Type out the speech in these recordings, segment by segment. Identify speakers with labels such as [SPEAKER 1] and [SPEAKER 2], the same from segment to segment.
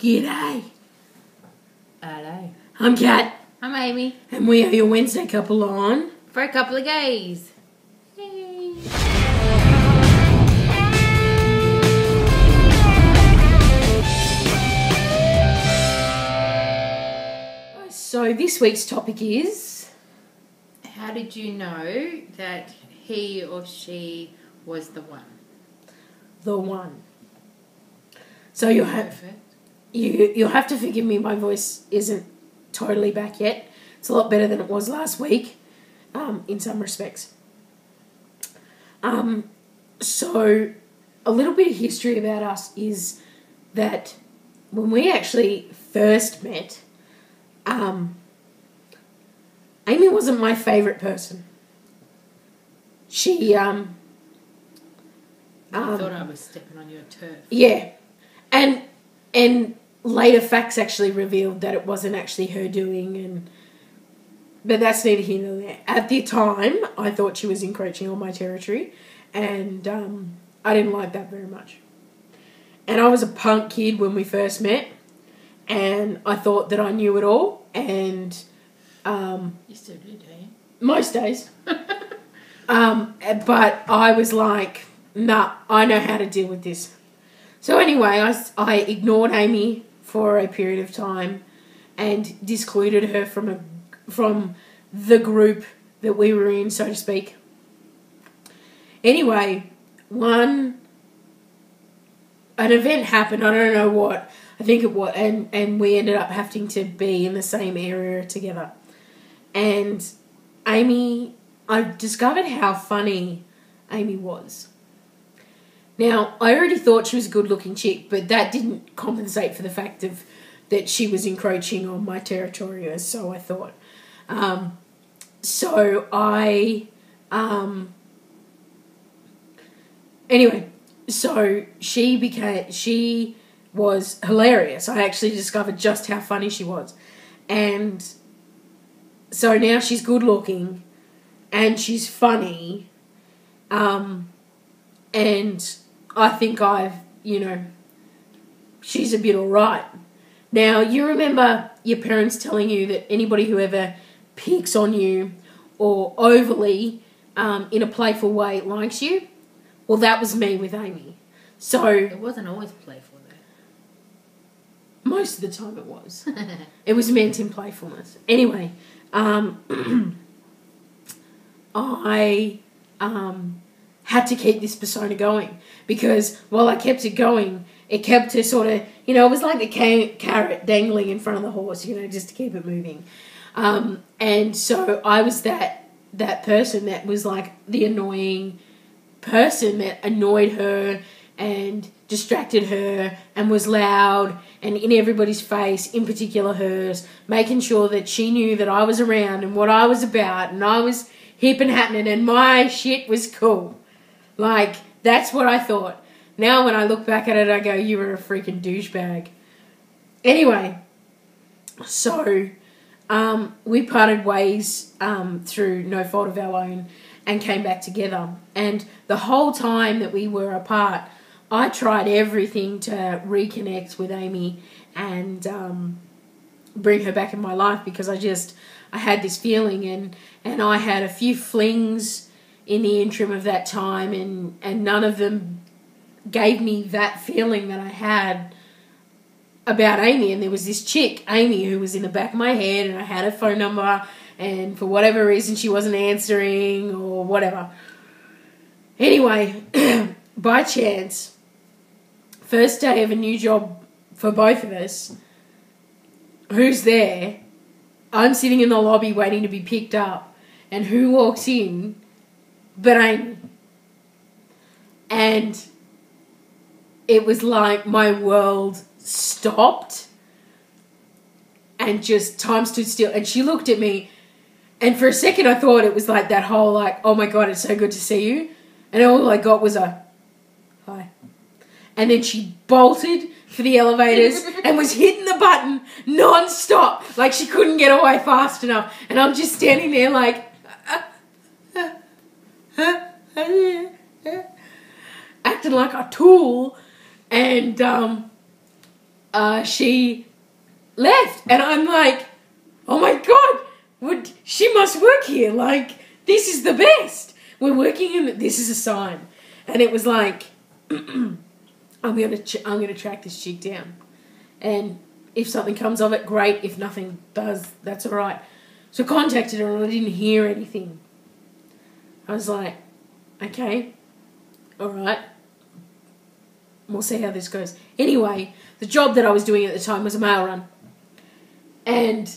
[SPEAKER 1] G'day.
[SPEAKER 2] Hello.
[SPEAKER 1] I'm Kat,
[SPEAKER 2] I'm Amy.
[SPEAKER 1] and we are your Wednesday couple on.
[SPEAKER 2] For a couple of gays. Yay.
[SPEAKER 1] So this week's topic is...
[SPEAKER 2] How did you know that he or she was the one?
[SPEAKER 1] the one. So you'll have to forgive me, my voice isn't totally back yet. It's a lot better than it was last week, in some respects. So a little bit of history about us is that when we actually first met, Amy wasn't my favourite person. She,
[SPEAKER 2] I thought I was stepping on your turf.
[SPEAKER 1] Yeah. And later facts actually revealed that it wasn't actually her doing, but that's neither here nor there. At the time, I thought she was encroaching on my territory, and I didn't like that very much. And I was a punk kid when we first met, and I thought that I knew it all, and...
[SPEAKER 2] you still do, don't you?
[SPEAKER 1] Most days. But I was like, nah, I know how to deal with this. So anyway, I ignored Amy for a period of time and discluded her from the group that we were in, so to speak. Anyway, an event happened, I don't know what, I think it was, and we ended up having to be in the same area together. And Amy, I discovered how funny Amy was. Now, I already thought she was a good-looking chick, but that didn't compensate for the fact that she was encroaching on my territory, or so I thought. Anyway, so she was hilarious. I actually discovered just how funny she was. And so now she's good-looking, and she's funny, and I think she's a bit alright. Now, you remember your parents telling you that anybody who ever picks on you or overly, in a playful way, likes you? Well, that was me with Amy. So...
[SPEAKER 2] It wasn't always playful, though.
[SPEAKER 1] Most of the time it was. It was meant in playfulness. Anyway, I had to keep this persona going, because while I kept it going, it kept her sort of, it was like the carrot dangling in front of the horse, just to keep it moving. And so I was that person that was like the annoying person that annoyed her and distracted her and was loud and in everybody's face, in particular hers, making sure that she knew that I was around and what I was about, and I was hip and happening and my shit was cool. Like, that's what I thought. Now when I look back at it, I go, you were a freaking douchebag. Anyway, so we parted ways through no fault of our own and came back together. And the whole time that we were apart, I tried everything to reconnect with Amy and bring her back in my life, because I had this feeling, and I had a few flings in the interim of that time, and none of them gave me that feeling that I had about Amy. And there was this chick, Amy, who was in the back of my head, and I had her phone number, and for whatever reason she wasn't answering or whatever. Anyway, by chance, first day of a new job for both of us, who's there? I'm sitting in the lobby waiting to be picked up, and who walks in but Amy? And it was like my world stopped and just time stood still, and she looked at me, and for a second I thought it was like that whole like, oh my God, it's so good to see you, and all I got was a hi. And then she bolted for the elevators and was hitting the button non-stop, like she couldn't get away fast enough. And I'm just standing there like, acting like a tool. And she left. And I'm like, oh my God, she must work here. Like, this is the best. We're working in, this is a sign. And it was like, I'm gonna track this chick down. And if something comes of it, great. If nothing does, that's all right. So I contacted her and I didn't hear anything. I was like, okay, all right. We'll see how this goes. Anyway, the job that I was doing at the time was a mail run. And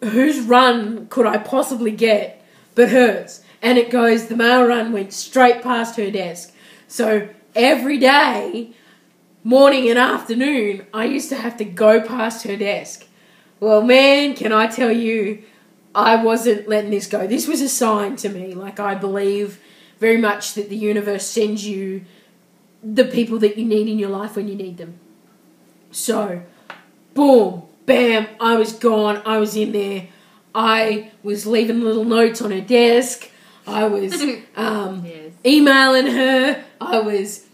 [SPEAKER 1] whose run could I possibly get but hers? And it goes, the mail run went straight past her desk. So every day, morning and afternoon, I used to have to go past her desk. Well, man, can I tell you, I wasn't letting this go. This was a sign to me. Like, I believe very much that the universe sends you the people that you need in your life when you need them. So, boom, bam, I was gone. I was in there. I was leaving little notes on her desk. I was emailing her. I was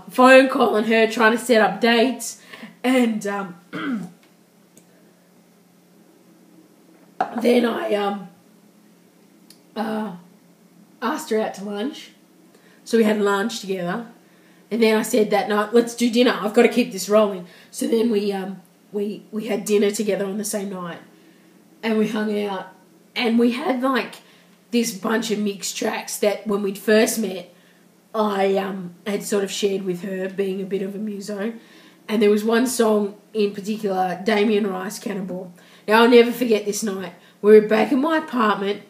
[SPEAKER 1] phone calling her, trying to set up dates. And then I asked her out to lunch. So we had lunch together. And then I said that night, let's do dinner. I've got to keep this rolling. So then we had dinner together on the same night. And we hung out. And we had like this bunch of mixed tracks that when we'd first met, I had sort of shared with her, being a bit of a muso. And there was one song in particular, Damien Rice, Cannonball. Now, I'll never forget this night. We were back in my apartment,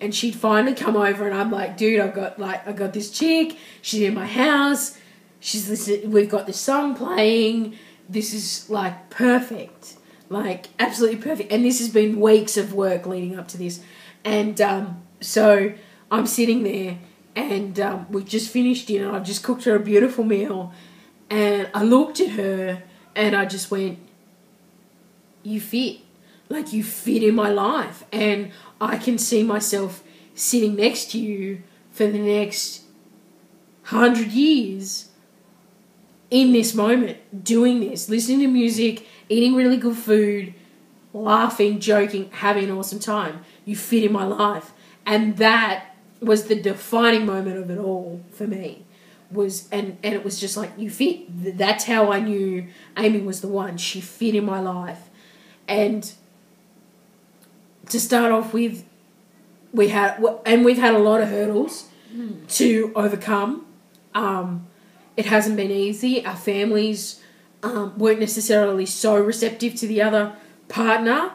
[SPEAKER 1] and she'd finally come over, and I'm like, dude, I got this chick. She's in my house. She's listening. We've got this song playing. This is like perfect, like absolutely perfect. And this has been weeks of work leading up to this. And so I'm sitting there, and we've just finished dinner. I've just cooked her a beautiful meal, and I looked at her, and I just went, "You fit." Like, you fit in my life, and I can see myself sitting next to you for the next 100 years in this moment, doing this, listening to music, eating really good food, laughing, joking, having an awesome time. You fit in my life. And that was the defining moment of it all for me. And it was just like, you fit. That's how I knew Amy was the one. She fit in my life. And to start off with, we've had a lot of hurdles to overcome. It hasn't been easy. Our families weren't necessarily so receptive to the other partner.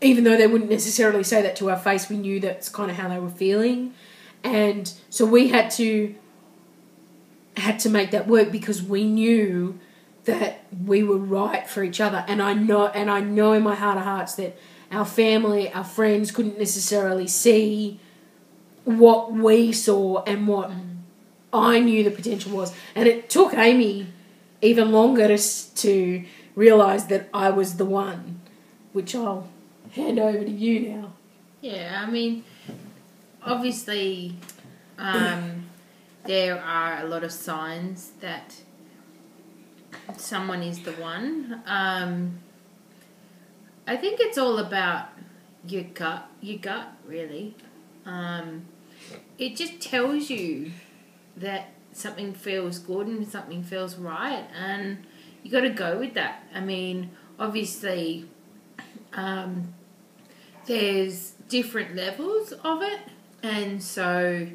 [SPEAKER 1] Even though they wouldn't necessarily say that to our face, we knew that's kind of how they were feeling. And so we had to make that work, because we knew that we were right for each other. And I know in my heart of hearts that our family, our friends couldn't necessarily see what we saw and what I knew the potential was. And it took Amy even longer to realise that I was the one, which I'll hand over to you now.
[SPEAKER 2] Yeah, I mean, obviously, there are a lot of signs that someone is the one. I think it's all about your gut, really. It just tells you that something feels good and something feels right, and you got to go with that. I mean, obviously, there's different levels of it, and so,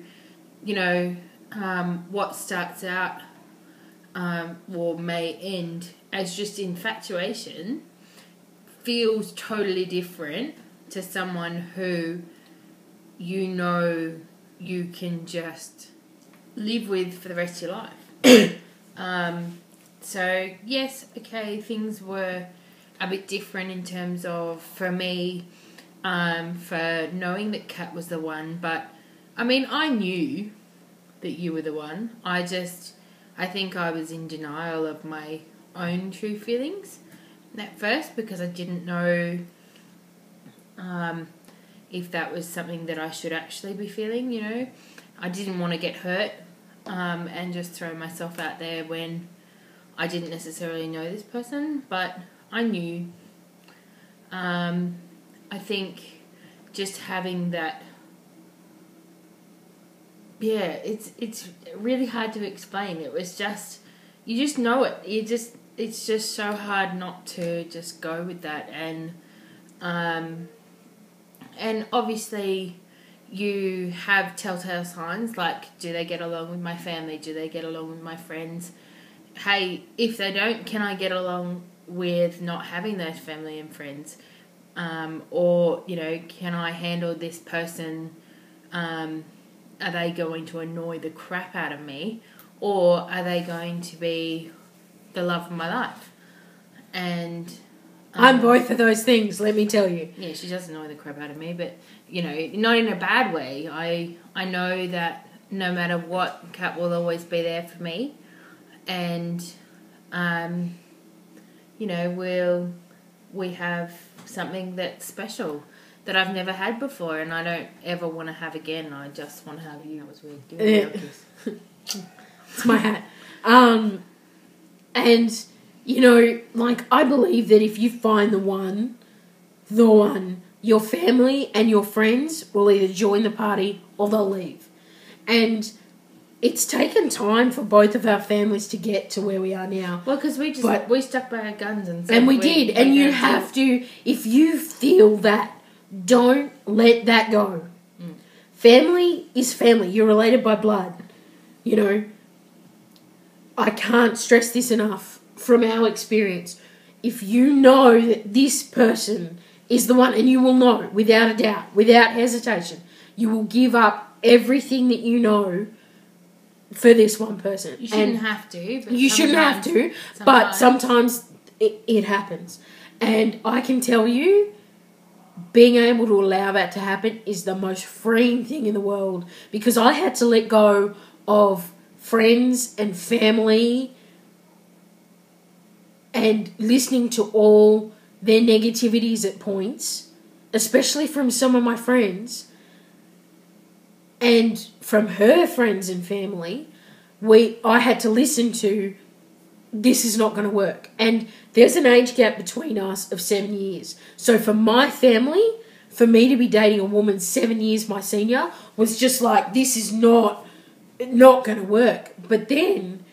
[SPEAKER 2] what starts out or may end as just infatuation feels totally different to someone who you can just live with for the rest of your life. So, yes, okay, things were a bit different in terms of, for me, for knowing that Kat was the one. But, I mean, I knew that you were the one. I think I was in denial of my own true feelings at first, because I didn't know if that was something that I should actually be feeling, I didn't want to get hurt and just throw myself out there when I didn't necessarily know this person, but I knew. I think just having that, yeah, it's really hard to explain. It was just, you just know it. It's just so hard not to just go with that. And obviously you have telltale signs, like, do they get along with my family? Do they get along with my friends? Hey, if they don't, can I get along with not having those family and friends? Or, can I handle this person? Are they going to annoy the crap out of me? Or are they going to be the love of my life? And
[SPEAKER 1] I'm both of those things, let me tell you.
[SPEAKER 2] Yeah, she does annoy the crap out of me, but, not in a bad way. I know that no matter what, Kat will always be there for me. And, we have something that's special that I've never had before, and I don't ever want to have again. I just want to have you. That was weird. Give me a kiss.
[SPEAKER 1] It's my hat. And, I believe that if you find the one, your family and your friends will either join the party or they'll leave. And it's taken time for both of our families to get to where we are now.
[SPEAKER 2] Well, because we stuck by our guns
[SPEAKER 1] and we did. And you have to, if you feel that, don't let that go. Family is family. You're related by blood. I can't stress this enough from our experience. If you know that this person is the one, and you will know without a doubt, without hesitation, you will give up everything that you know for this one person.
[SPEAKER 2] You shouldn't have to.
[SPEAKER 1] But sometimes it happens. And I can tell you, being able to allow that to happen is the most freeing thing in the world, because I had to let go of friends and family and listening to all their negativities at points, especially from some of my friends and from her friends and family. I had to listen to, this is not going to work. And there's an age gap between us of 7 years. So for my family, for me to be dating a woman 7 years my senior was just like, this is not going to work. But then,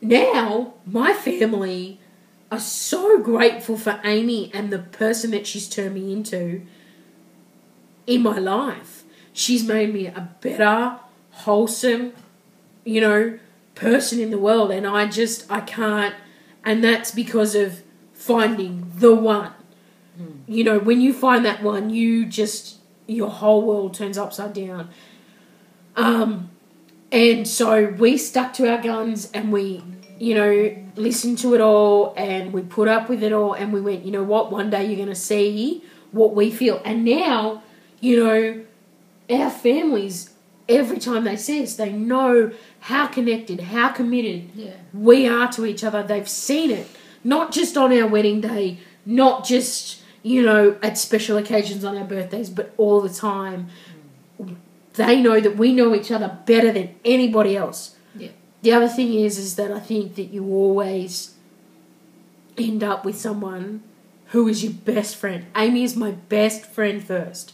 [SPEAKER 1] now, my family are so grateful for Amy and the person that she's turned me into in my life. She's made me a better, wholesome, person in the world. And I can't, and that's because of finding the one. When you find that one, your whole world turns upside down. And so we stuck to our guns, and we, listened to it all, and we put up with it all, and we went, what, one day you're going to see what we feel. And now, our families, every time they see us, they know how connected, how committed we are to each other. They've seen it, not just on our wedding day, not just, at special occasions on our birthdays, but all the time. They know that we know each other better than anybody else.
[SPEAKER 2] Yeah.
[SPEAKER 1] The other thing is that I think that you always end up with someone who is your best friend. Amy is my best friend first.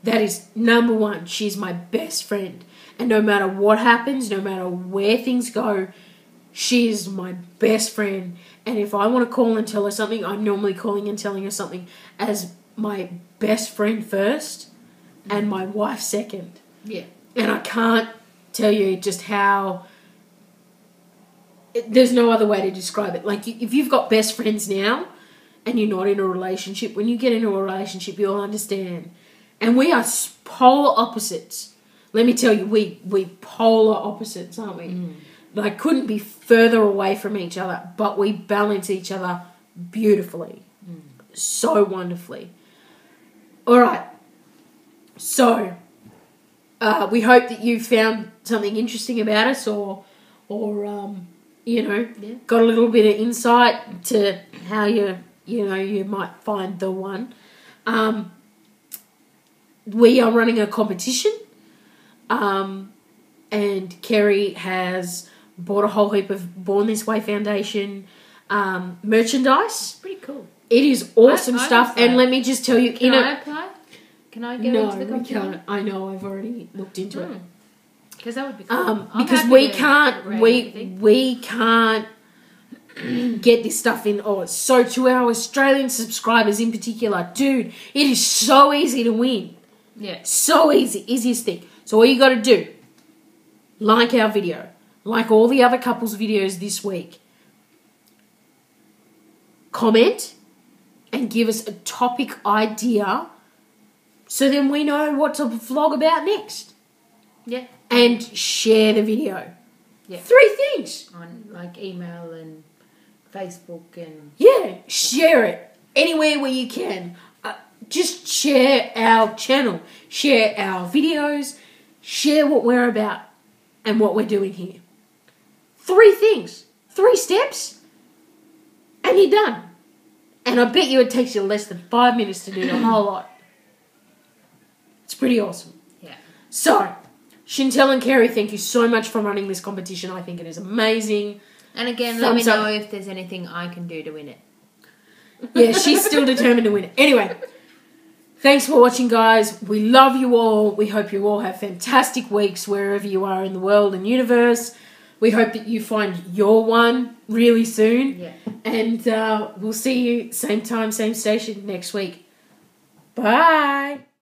[SPEAKER 1] That is number one. She's my best friend. And no matter what happens, no matter where things go, she is my best friend. And if I want to call and tell her something, I'm normally calling and telling her something as my best friend first and my wife second.
[SPEAKER 2] Yeah.
[SPEAKER 1] And I can't tell you just how... There's no other way to describe it. Like, if you've got best friends now and you're not in a relationship, when you get into a relationship, you'll understand. And we are polar opposites. Let me tell you, we polar opposites, aren't we? Like, couldn't be further away from each other, but we balance each other beautifully. So wonderfully. All right. So... we hope that you found something interesting about us, or got a little bit of insight to how you might find the one. We are running a competition, and Kerry has Bought a whole heap of Born This Way Foundation merchandise.
[SPEAKER 2] Pretty cool.
[SPEAKER 1] It is awesome
[SPEAKER 2] I
[SPEAKER 1] stuff. And let me just tell you,
[SPEAKER 2] Can I apply? Can I get into the
[SPEAKER 1] we
[SPEAKER 2] competition?
[SPEAKER 1] can't. I know. I've already looked into it.
[SPEAKER 2] Because that would be cool. I'm
[SPEAKER 1] Because
[SPEAKER 2] happy
[SPEAKER 1] we
[SPEAKER 2] to
[SPEAKER 1] can't.
[SPEAKER 2] rate
[SPEAKER 1] We
[SPEAKER 2] anything.
[SPEAKER 1] we can't get this stuff in. Oh, so to our Australian subscribers in particular, dude, it is so easy to win.
[SPEAKER 2] Yeah.
[SPEAKER 1] So easy, easiest thing. So all you got to do, like our video, like all the other couples videos this week, comment and give us a topic idea so then we know what to vlog about next.
[SPEAKER 2] Yeah.
[SPEAKER 1] And share the video.
[SPEAKER 2] Yeah.
[SPEAKER 1] 3 things.
[SPEAKER 2] On like email and Facebook and...
[SPEAKER 1] Yeah, share it anywhere where you can. Just share our channel, share our videos, share what we're about and what we're doing here. 3 things, 3 steps, and you're done. And I bet you it takes you less than 5 minutes to do the whole lot. It's pretty awesome.
[SPEAKER 2] Yeah.
[SPEAKER 1] So, Chantel and Kerry, thank you so much for running this competition. I think it is amazing.
[SPEAKER 2] And again, let me
[SPEAKER 1] Thumbs up.
[SPEAKER 2] know if there's anything I can do to win it.
[SPEAKER 1] Yeah, she's still determined to win it. Anyway, thanks for watching, guys. We love you all. We hope you all have fantastic weeks wherever you are in the world and universe. We hope that you find your one really soon.
[SPEAKER 2] Yeah.
[SPEAKER 1] And we'll see you same time, same station next week. Bye.